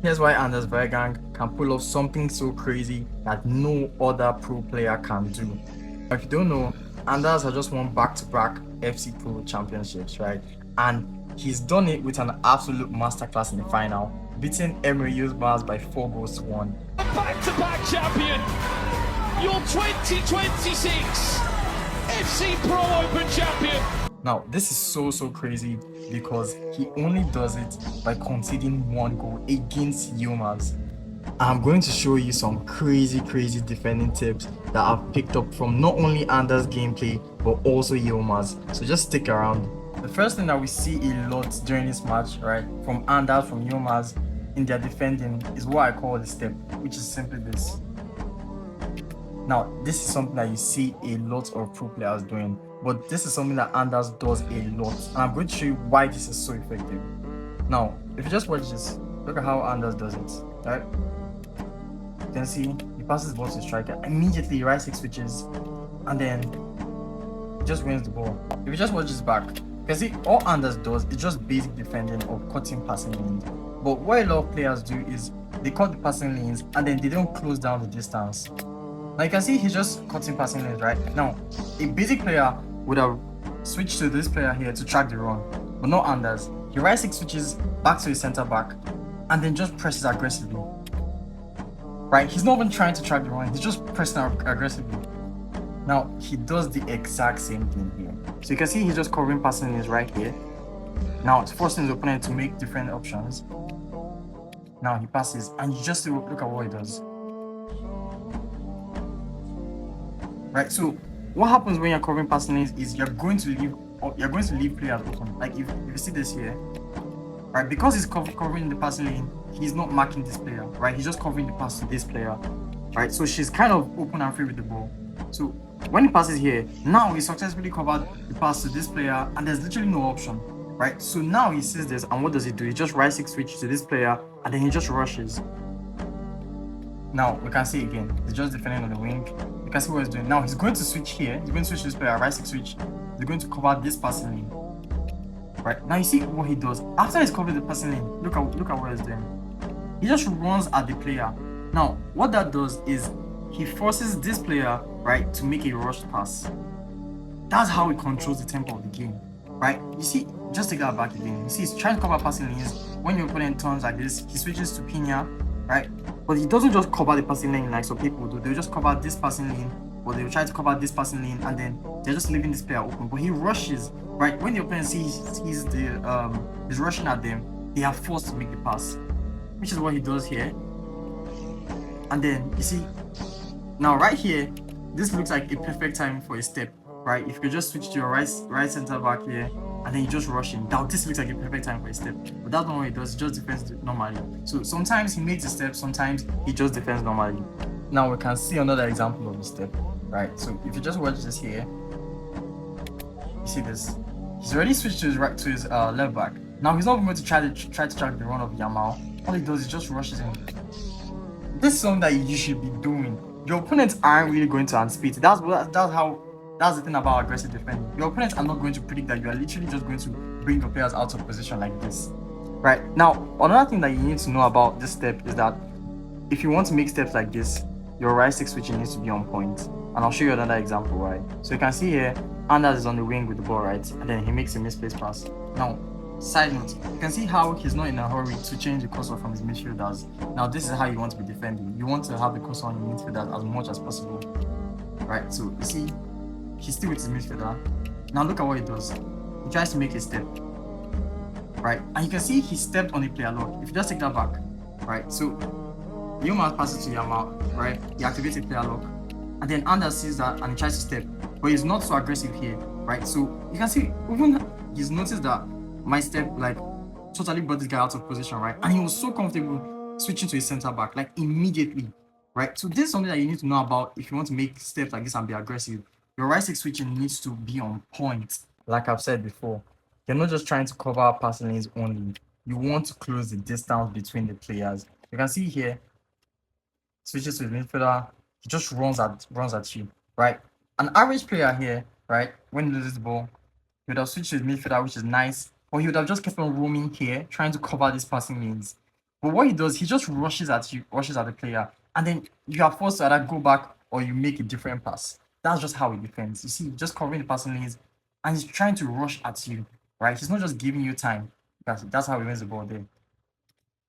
Here's why Anders Weghorst can pull off something so crazy that no other pro player can do. If you don't know, Anders has just won back-to-back FC Pro championships, right? And he's done it with an absolute masterclass in the final, beating Emery Yilmaz by 4 goals to 1. Back-to-back champion, your 2026 FC Pro Open champion. Now, this is so crazy because he only does it by conceding 1 goal against Yilmaz. I'm going to show you some crazy defending tips that I've picked up from not only Anders' gameplay but also Yilmaz. So just stick around. The first thing that we see a lot during this match, right, from Anders, from Yilmaz in their defending is what I call the step, which is simply this. Now, this is something that you see a lot of pro players doing, but this is something that Anders does a lot, and I'm going to show you why this is so effective. Now, if you just watch this, look at how Anders does it, right? You can see he passes the ball to the striker, immediately right six switches, and then he just wins the ball. If you just watch this back, you can see all Anders does is just basic defending or cutting passing lanes. But what a lot of players do is they cut the passing lanes and then they don't close down the distance. Now you can see he's just cutting passing lanes, right? Now, a basic player would have switched to this player here to track the run, but not Anders. He right six switches back to his center back and then just presses aggressively. Right? He's not even trying to track the run, he's just pressing aggressively. Now, he does the exact same thing here. So you can see he's just covering passing lanes right here. Now, it's forcing his opponent to make different options. Now he passes, and you just look at what he does. Right, so what happens when you're covering passing lanes is you're going to leave players open. Like if you see this here, right, because he's covering the passing lane, he's not marking this player, right? He's just covering the pass to this player, right? So she's kind of open and free with the ball. So when he passes here, now he successfully covered the pass to this player, and there's literally no option, right? So now he sees this, and what does he do? He just right six switch to this player, and then he just rushes. Now we can see again, he's just defending on the wing. You can see what he's doing. Now he's going to switch here. He's going to switch to this player, right six switch. He's going to cover this passing lane. Right, now you see what he does. After he's covered the passing lane, look at what he's doing. He just runs at the player. Now, what that does is he forces this player, right, to make a rush pass. That's how he controls the tempo of the game. Right? You see, just take that back again. You see, he's trying to cover passing lanes. When your opponent turns like this, he switches to Pina, right? But he doesn't just cover the passing lane like some people do. They'll just cover this passing lane, or they'll try to cover this passing lane, and then they're just leaving this player open. But he rushes, right? When the opponent sees he's rushing at them, they are forced to make the pass, which is what he does here. And then you see, now right here, this looks like a perfect time for a step, right? If you could just switch to your right center back here, and then you just rush in. Now this looks like a perfect time for a step, but that's not what he does. He just defends normally. So sometimes he makes a step, sometimes he just defends normally. Now we can see another example of the step, right? So if you just watch this here, you see this. He's already switched to his left back. Now he's not even going to try to track the run of Yamal. All he does is just rushes in. This is something that you should be doing. Your opponents aren't really going to anticipate. That's the thing about aggressive defending. Your opponents are not going to predict that you are literally just going to bring your players out of position like this. Right? Now, another thing that you need to know about this step is that if you want to make steps like this, your right six switching needs to be on point. And I'll show you another example, right? So you can see here, Anders is on the wing with the ball, right? And then he makes a misplaced pass. Now, side note, you can see how he's not in a hurry to change the cursor from his midfielders. Now, this is how you want to be defending. You want to have the cursor on your midfielders as much as possible. Right? So you see, he's still with his midfielder. Now look at what he does. He tries to make a step. Right? And you can see he stepped on a player lock. If you just take that back, right? So Yilmaz passes to Yamal, right? He activates a player lock. And then Anders sees that and he tries to step. But he's not so aggressive here, right? So you can see even he's noticed that my step like totally brought this guy out of position, right? And he was so comfortable switching to his center back, like immediately. Right? So this is something that you need to know about if you want to make steps like this and be aggressive. Your right six switching needs to be on point. Like I've said before, you're not just trying to cover passing lanes only. You want to close the distance between the players. You can see here, switches to the midfielder, he just runs at you, right? An average player here, right, when he loses the ball, he would have switched to his midfielder, which is nice, or he would have just kept on roaming here, trying to cover these passing lanes. But what he does, he just rushes at you, rushes at the player, and then you are forced to either go back or you make a different pass. That's just how he defends. You see, just covering the passing lanes, and he's trying to rush at you, right? He's not just giving you time. That's how he wins the ball there.